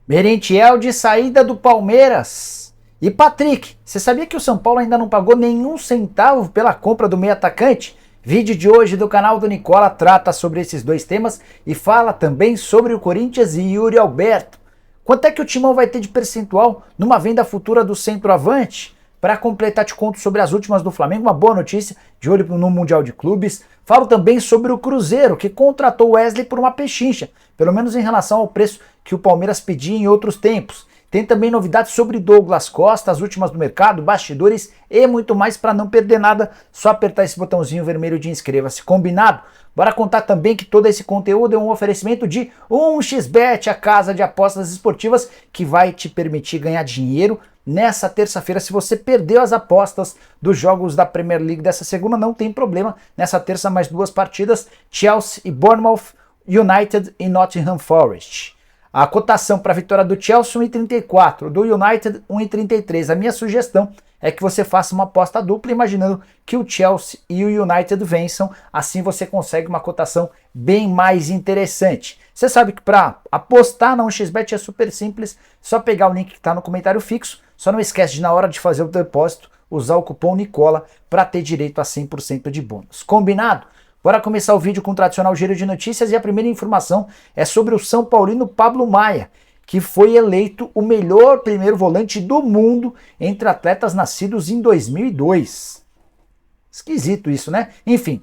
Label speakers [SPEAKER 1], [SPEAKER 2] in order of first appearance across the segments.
[SPEAKER 1] Merentiel de saída do Palmeiras. E Patrick, você sabia que o São Paulo ainda não pagou nenhum centavo pela compra do meio atacante? Vídeo de hoje do canal do Nicola trata sobre esses dois temas e fala também sobre o Corinthians e Yuri Alberto. Quanto é que o Timão vai ter de percentual numa venda futura do centroavante? Para completar, te conto sobre as últimas do Flamengo, uma boa notícia, de olho no Mundial de Clubes. Falo também sobre o Cruzeiro, que contratou o Wesley por uma pechincha, pelo menos em relação ao preço que o Palmeiras pedia em outros tempos. Tem também novidades sobre Douglas Costa, as últimas do mercado, bastidores e muito mais. Para não perder nada, só apertar esse botãozinho vermelho de inscreva-se, combinado? Bora contar também que todo esse conteúdo é um oferecimento de 1xBet, a casa de apostas esportivas que vai te permitir ganhar dinheiro nessa terça-feira. Se você perdeu as apostas dos jogos da Premier League dessa segunda, não tem problema. Nessa terça, mais duas partidas, Chelsea e Bournemouth, United e Nottingham Forest. A cotação para a vitória do Chelsea 1,34, do United 1,33. A minha sugestão é que você faça uma aposta dupla, imaginando que o Chelsea e o United vençam. Assim você consegue uma cotação bem mais interessante. Você sabe que para apostar na 1xBet é super simples, só pegar o link que está no comentário fixo. Só não esquece de, na hora de fazer o depósito, usar o cupom Nicola para ter direito a 100% de bônus. Combinado? Bora começar o vídeo com o tradicional giro de notícias e a primeira informação é sobre o São Paulino Pablo Maia, que foi eleito o melhor primeiro volante do mundo entre atletas nascidos em 2002. Esquisito isso, né? Enfim,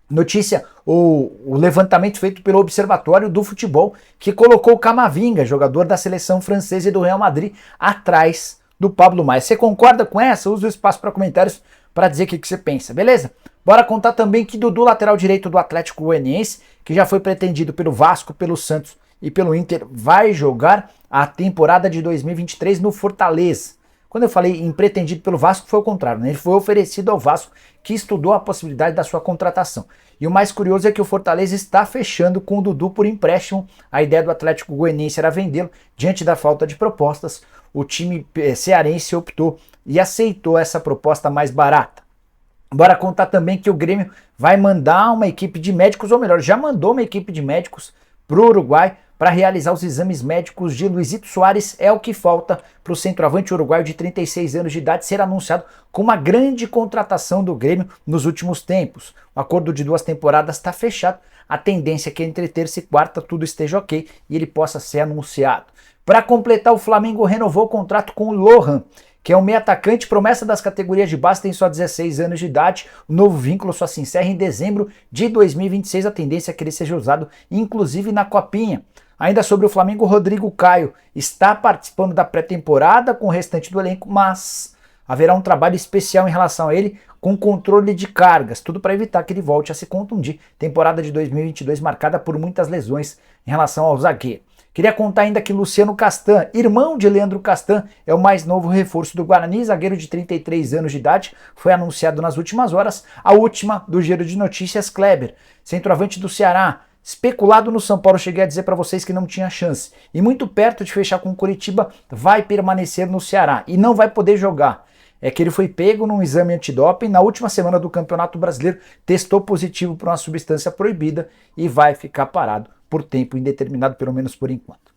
[SPEAKER 1] notícia, o levantamento feito pelo Observatório do Futebol, que colocou o Camavinga, jogador da seleção francesa e do Real Madrid, atrás do Pablo Maia. Você concorda com essa? Usa o espaço para comentários para dizer o que você pensa, beleza? Bora contar também que Dudu, lateral direito do Atlético Goianiense, que já foi pretendido pelo Vasco, pelo Santos e pelo Inter, vai jogar a temporada de 2023 no Fortaleza. Quando eu falei em pretendido pelo Vasco, foi o contrário, né? Ele foi oferecido ao Vasco, que estudou a possibilidade da sua contratação. E o mais curioso é que o Fortaleza está fechando com o Dudu por empréstimo. A ideia do Atlético Goianiense era vendê-lo. Diante da falta de propostas, o time cearense optou e aceitou essa proposta mais barata. Bora contar também que o Grêmio vai mandar uma equipe de médicos, ou melhor, já mandou uma equipe de médicos para o Uruguai para realizar os exames médicos de Luizito Soares. É o que falta para o centroavante uruguaio de 36 anos de idade ser anunciado como uma grande contratação do Grêmio nos últimos tempos. O acordo de 2 temporadas está fechado. A tendência é que entre terça e quarta tudo esteja ok e ele possa ser anunciado. Para completar, o Flamengo renovou o contrato com o Lohan, que é um meio atacante, promessa das categorias de base, tem só 16 anos de idade. O novo vínculo só se encerra em dezembro de 2026. A tendência é que ele seja usado, inclusive, na Copinha. Ainda sobre o Flamengo, o Rodrigo Caio está participando da pré-temporada com o restante do elenco, mas haverá um trabalho especial em relação a ele, com controle de cargas, tudo para evitar que ele volte a se contundir. Temporada de 2022 marcada por muitas lesões em relação ao zagueiro. Queria contar ainda que Luciano Castan, irmão de Leandro Castan, é o mais novo reforço do Guarani, zagueiro de 33 anos de idade, foi anunciado nas últimas horas. A última do giro de notícias, Kleber, centroavante do Ceará, especulado no São Paulo, cheguei a dizer para vocês que não tinha chance, e muito perto de fechar com o Curitiba, vai permanecer no Ceará e não vai poder jogar. É que ele foi pego num exame antidoping na última semana do Campeonato Brasileiro, testou positivo para uma substância proibida e vai ficar parado por tempo indeterminado, pelo menos por enquanto.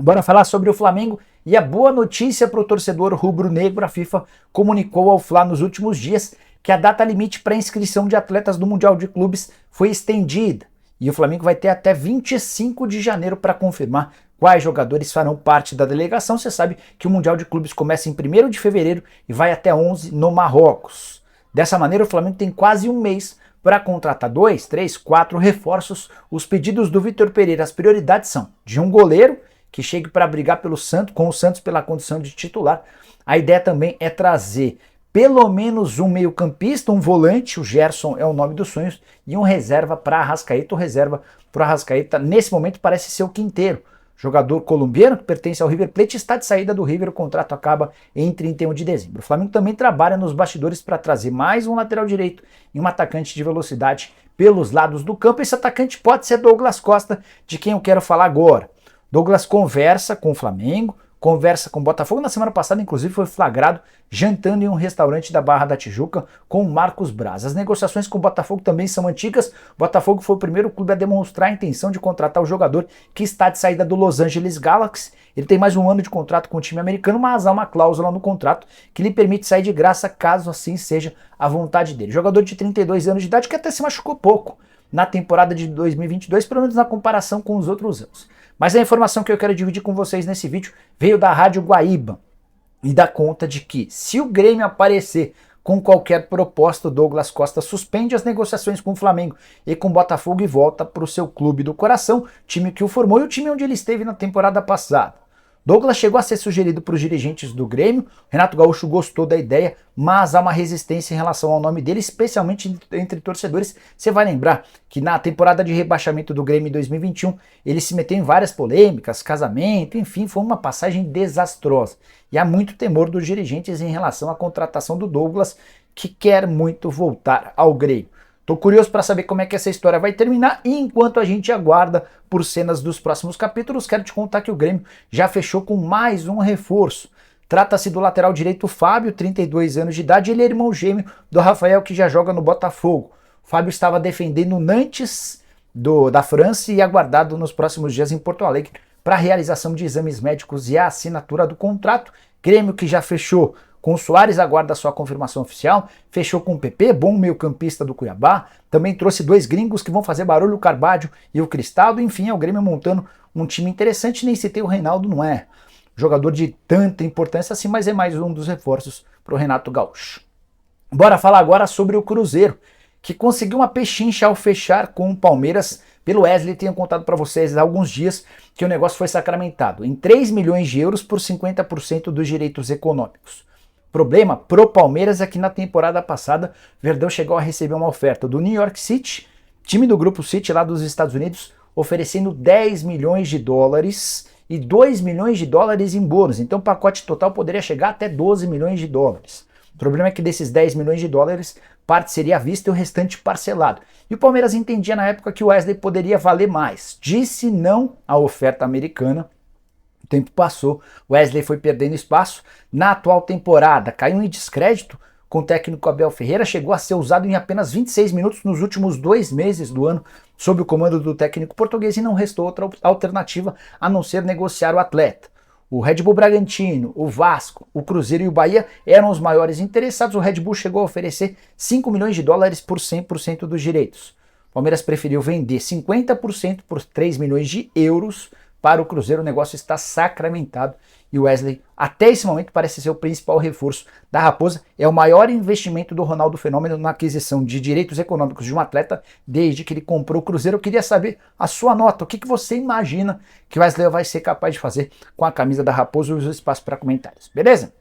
[SPEAKER 1] Bora falar sobre o Flamengo e a boa notícia para o torcedor rubro-negro. A FIFA comunicou ao Fla nos últimos dias que a data limite para inscrição de atletas do Mundial de Clubes foi estendida e o Flamengo vai ter até 25 de janeiro para confirmar quais jogadores farão parte da delegação. Você sabe que o Mundial de Clubes começa em 1º de fevereiro e vai até 11 no Marrocos. Dessa maneira, o Flamengo tem quase um mês para contratar 2, 3, 4 reforços. Os pedidos do Vitor Pereira, as prioridades são de um goleiro que chegue para brigar com o Santos pela condição de titular. A ideia também é trazer pelo menos um meio-campista, um volante, o Gerson é o nome dos sonhos, e um reserva para Arrascaeta. O reserva para Arrascaeta, nesse momento, parece ser o Quinteiro, jogador colombiano que pertence ao River Plate, está de saída do River, o contrato acaba em 31 de dezembro. O Flamengo também trabalha nos bastidores para trazer mais um lateral direito e um atacante de velocidade pelos lados do campo. Esse atacante pode ser Douglas Costa, de quem eu quero falar agora. Douglas conversa com o Flamengo, conversa com o Botafogo. Na semana passada, inclusive, foi flagrado jantando em um restaurante da Barra da Tijuca com o Marcos Braz. As negociações com o Botafogo também são antigas. O Botafogo foi o primeiro clube a demonstrar a intenção de contratar o jogador que está de saída do Los Angeles Galaxy. Ele tem mais um ano de contrato com o time americano, mas há uma cláusula no contrato que lhe permite sair de graça caso assim seja a vontade dele. Jogador de 32 anos de idade que até se machucou pouco na temporada de 2022, pelo menos na comparação com os outros anos. Mas a informação que eu quero dividir com vocês nesse vídeo veio da Rádio Guaíba e dá conta de que, se o Grêmio aparecer com qualquer proposta, o Douglas Costa suspende as negociações com o Flamengo e com o Botafogo e volta para o seu clube do coração, time que o formou e o time onde ele esteve na temporada passada. Douglas chegou a ser sugerido para os dirigentes do Grêmio, Renato Gaúcho gostou da ideia, mas há uma resistência em relação ao nome dele, especialmente entre torcedores. Você vai lembrar que na temporada de rebaixamento do Grêmio em 2021, ele se meteu em várias polêmicas, casamento, enfim, foi uma passagem desastrosa. E há muito temor dos dirigentes em relação à contratação do Douglas, que quer muito voltar ao Grêmio. Tô curioso para saber como é que essa história vai terminar e enquanto a gente aguarda por cenas dos próximos capítulos, quero te contar que o Grêmio já fechou com mais um reforço. Trata-se do lateral direito Fábio, 32 anos de idade, ele é irmão gêmeo do Rafael que já joga no Botafogo. O Fábio estava defendendo o Nantes da França e aguardado nos próximos dias em Porto Alegre para a realização de exames médicos e a assinatura do contrato. Grêmio que já fechou com o Soares, aguarda sua confirmação oficial, fechou com o PP, bom meio-campista do Cuiabá, também trouxe dois gringos que vão fazer barulho, o Carbadio e o Cristaldo, enfim, é o Grêmio montando um time interessante, nem citei o Reinaldo, não é jogador de tanta importância assim, mas é mais um dos reforços para o Renato Gaúcho. Bora falar agora sobre o Cruzeiro, que conseguiu uma pechincha ao fechar com o Palmeiras. Pelo Wesley, tenho contado para vocês há alguns dias que o negócio foi sacramentado em 3 milhões de euros por 50% dos direitos econômicos. O problema pro Palmeiras é que na temporada passada, Verdão chegou a receber uma oferta do New York City, time do Grupo City lá dos Estados Unidos, oferecendo 10 milhões de dólares e 2 milhões de dólares em bônus. Então o pacote total poderia chegar até 12 milhões de dólares. O problema é que desses 10 milhões de dólares, parte seria à vista e o restante parcelado. E o Palmeiras entendia na época que o Wesley poderia valer mais. Disse não à oferta americana. O tempo passou, Wesley foi perdendo espaço. Na atual temporada, caiu em descrédito com o técnico Abel Ferreira, chegou a ser usado em apenas 26 minutos nos últimos 2 meses do ano, sob o comando do técnico português, e não restou outra alternativa a não ser negociar o atleta. O Red Bull Bragantino, o Vasco, o Cruzeiro e o Bahia eram os maiores interessados. O Red Bull chegou a oferecer 5 milhões de dólares por 100% dos direitos. O Palmeiras preferiu vender 50% por 3 milhões de euros. Para o Cruzeiro o negócio está sacramentado e o Wesley até esse momento parece ser o principal reforço da Raposa. É o maior investimento do Ronaldo Fenômeno na aquisição de direitos econômicos de um atleta desde que ele comprou o Cruzeiro. Eu queria saber a sua nota, o que você imagina que o Wesley vai ser capaz de fazer com a camisa da Raposa. Eu uso o espaço para comentários, beleza?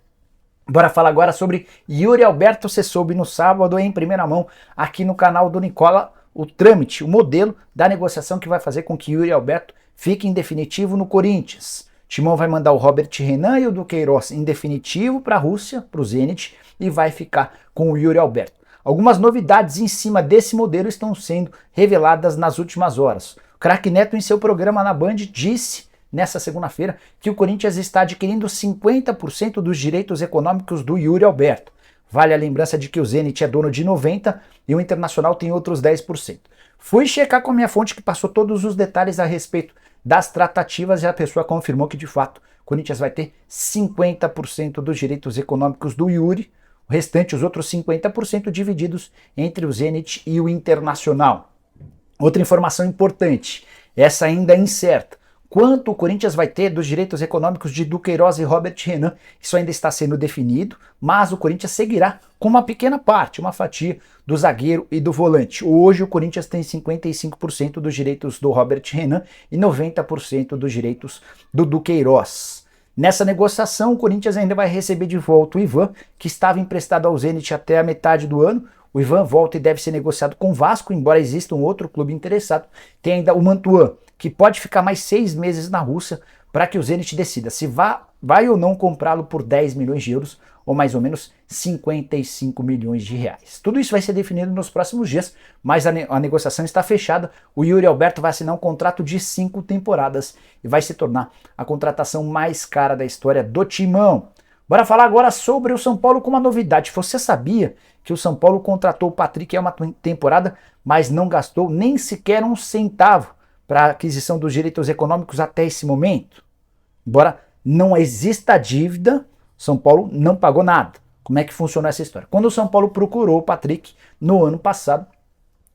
[SPEAKER 1] Bora falar agora sobre Yuri Alberto. Você soube no sábado em primeira mão aqui no canal do Nicola o trâmite, o modelo da negociação que vai fazer com que Yuri Alberto fique em definitivo no Corinthians. Timão vai mandar o Robert Renan e o Duqueiroz em definitivo para a Rússia, para o Zenit, e vai ficar com o Yuri Alberto. Algumas novidades em cima desse modelo estão sendo reveladas nas últimas horas. O craque Neto, em seu programa na Band, disse nessa segunda-feira que o Corinthians está adquirindo 50% dos direitos econômicos do Yuri Alberto. Vale a lembrança de que o Zenit é dono de 90% e o Internacional tem outros 10%. Fui checar com a minha fonte que passou todos os detalhes a respeito das tratativas e a pessoa confirmou que de fato o Corinthians vai ter 50% dos direitos econômicos do Yuri, o restante, os outros 50%, divididos entre o Zenit e o Internacional. Outra informação importante, essa ainda é incerta. Quanto o Corinthians vai ter dos direitos econômicos de Duqueiroz e Robert Renan, isso ainda está sendo definido, mas o Corinthians seguirá com uma pequena parte, uma fatia do zagueiro e do volante. Hoje o Corinthians tem 55% dos direitos do Robert Renan e 90% dos direitos do Duqueiroz. Nessa negociação, o Corinthians ainda vai receber de volta o Ivan, que estava emprestado ao Zenit até a metade do ano. O Ivan volta e deve ser negociado com o Vasco, embora exista um outro clube interessado. Tem ainda o Mantuan, que pode ficar mais 6 meses na Rússia para que o Zenit decida se vai ou não comprá-lo por 10 milhões de euros. ou mais ou menos 55 milhões de reais. Tudo isso vai ser definido nos próximos dias, mas a negociação está fechada. O Yuri Alberto vai assinar um contrato de 5 temporadas e vai se tornar a contratação mais cara da história do Timão. Bora falar agora sobre o São Paulo com uma novidade. Você sabia que o São Paulo contratou o Patrick em uma temporada, mas não gastou nem sequer um centavo para a aquisição dos direitos econômicos até esse momento? Embora não exista dívida, São Paulo não pagou nada. Como é que funcionou essa história? Quando o São Paulo procurou o Patrick no ano passado,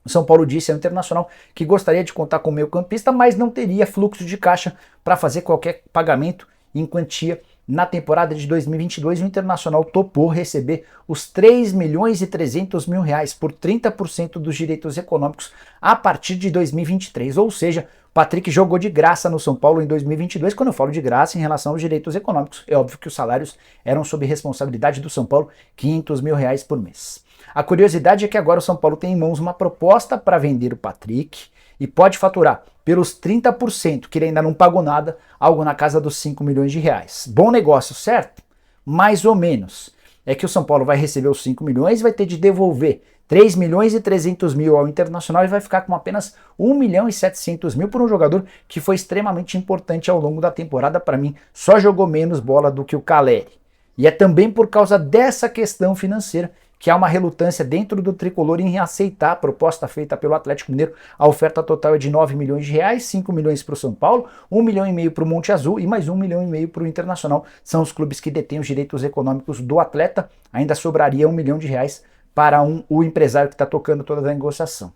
[SPEAKER 1] o São Paulo disse ao Internacional que gostaria de contar com o meio-campista, mas não teria fluxo de caixa para fazer qualquer pagamento em quantia na temporada de 2022. O Internacional topou receber os 3 milhões e 300 mil reais por 30% dos direitos econômicos a partir de 2023. Ou seja, o Patrick jogou de graça no São Paulo em 2022. Quando eu falo de graça em relação aos direitos econômicos, é óbvio que os salários eram sob responsabilidade do São Paulo, 500 mil reais por mês. A curiosidade é que agora o São Paulo tem em mãos uma proposta para vender o Patrick e pode faturar pelos 30%, que ele ainda não pagou nada, algo na casa dos 5 milhões de reais. Bom negócio, certo? Mais ou menos. É que o São Paulo vai receber os 5 milhões e vai ter de devolver 3 milhões e 300 mil ao Internacional e vai ficar com apenas 1 milhão e 700 mil por um jogador que foi extremamente importante ao longo da temporada. Para mim, só jogou menos bola do que o Caleri. E é também por causa dessa questão financeira que há uma relutância dentro do tricolor em aceitar a proposta feita pelo Atlético Mineiro. A oferta total é de 9 milhões de reais, 5 milhões para o São Paulo, 1 milhão e meio para o Monte Azul e mais 1 milhão e meio para o Internacional. São os clubes que detêm os direitos econômicos do atleta. Ainda sobraria 1 milhão de reais para o empresário que está tocando toda a negociação.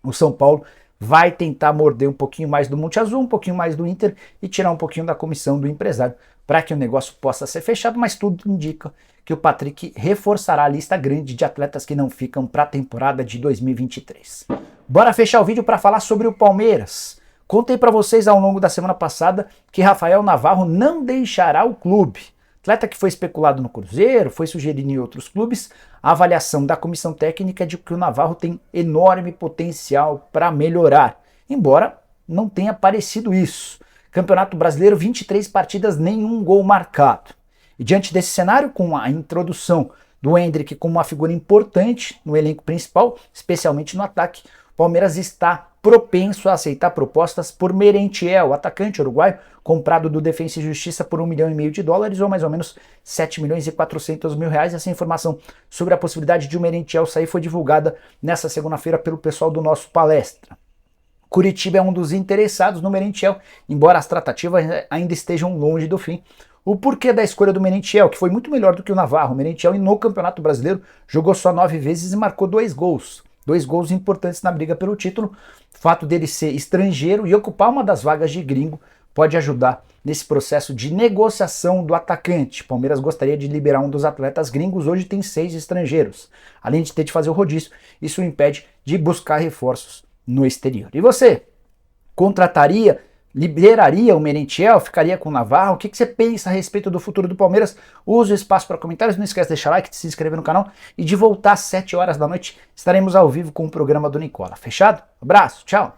[SPEAKER 1] O São Paulo vai tentar morder um pouquinho mais do Monte Azul, um pouquinho mais do Inter e tirar um pouquinho da comissão do empresário para que o negócio possa ser fechado, mas tudo indica que o Patrick reforçará a lista grande de atletas que não ficam para a temporada de 2023. Bora fechar o vídeo para falar sobre o Palmeiras. Contei para vocês ao longo da semana passada que Rafael Navarro não deixará o clube. Atleta que foi especulado no Cruzeiro, foi sugerido em outros clubes. A avaliação da comissão técnica é de que o Navarro tem enorme potencial para melhorar, embora não tenha parecido isso. Campeonato Brasileiro, 23 partidas, nenhum gol marcado. E diante desse cenário, com a introdução do Endrick como uma figura importante no elenco principal, especialmente no ataque, o Palmeiras está propenso a aceitar propostas por Merentiel, atacante uruguaio, comprado do Defensa e Justiça por 1,5 milhão de dólares, ou mais ou menos 7 milhões e 400 mil reais. Essa informação sobre a possibilidade de o Merentiel sair foi divulgada nessa segunda-feira pelo pessoal do nosso Palestra. Curitiba é um dos interessados no Merentiel, embora as tratativas ainda estejam longe do fim. O porquê da escolha do Merentiel, que foi muito melhor do que o Navarro. O Merentiel no Campeonato Brasileiro jogou só 9 vezes e marcou 2 gols. 2 gols importantes na briga pelo título. O fato dele ser estrangeiro e ocupar uma das vagas de gringo pode ajudar nesse processo de negociação do atacante. O Palmeiras gostaria de liberar um dos atletas gringos, hoje tem 6 estrangeiros. Além de ter de fazer o rodízio, isso o impede de buscar reforços no exterior. E você? Contrataria? Liberaria o Merentiel? Ficaria com o Navarro? O que você pensa a respeito do futuro do Palmeiras? Use o espaço para comentários, não esquece de deixar like, de se inscrever no canal e de voltar às 7 horas da noite. Estaremos ao vivo com o programa do Nicola. Fechado? Abraço, tchau!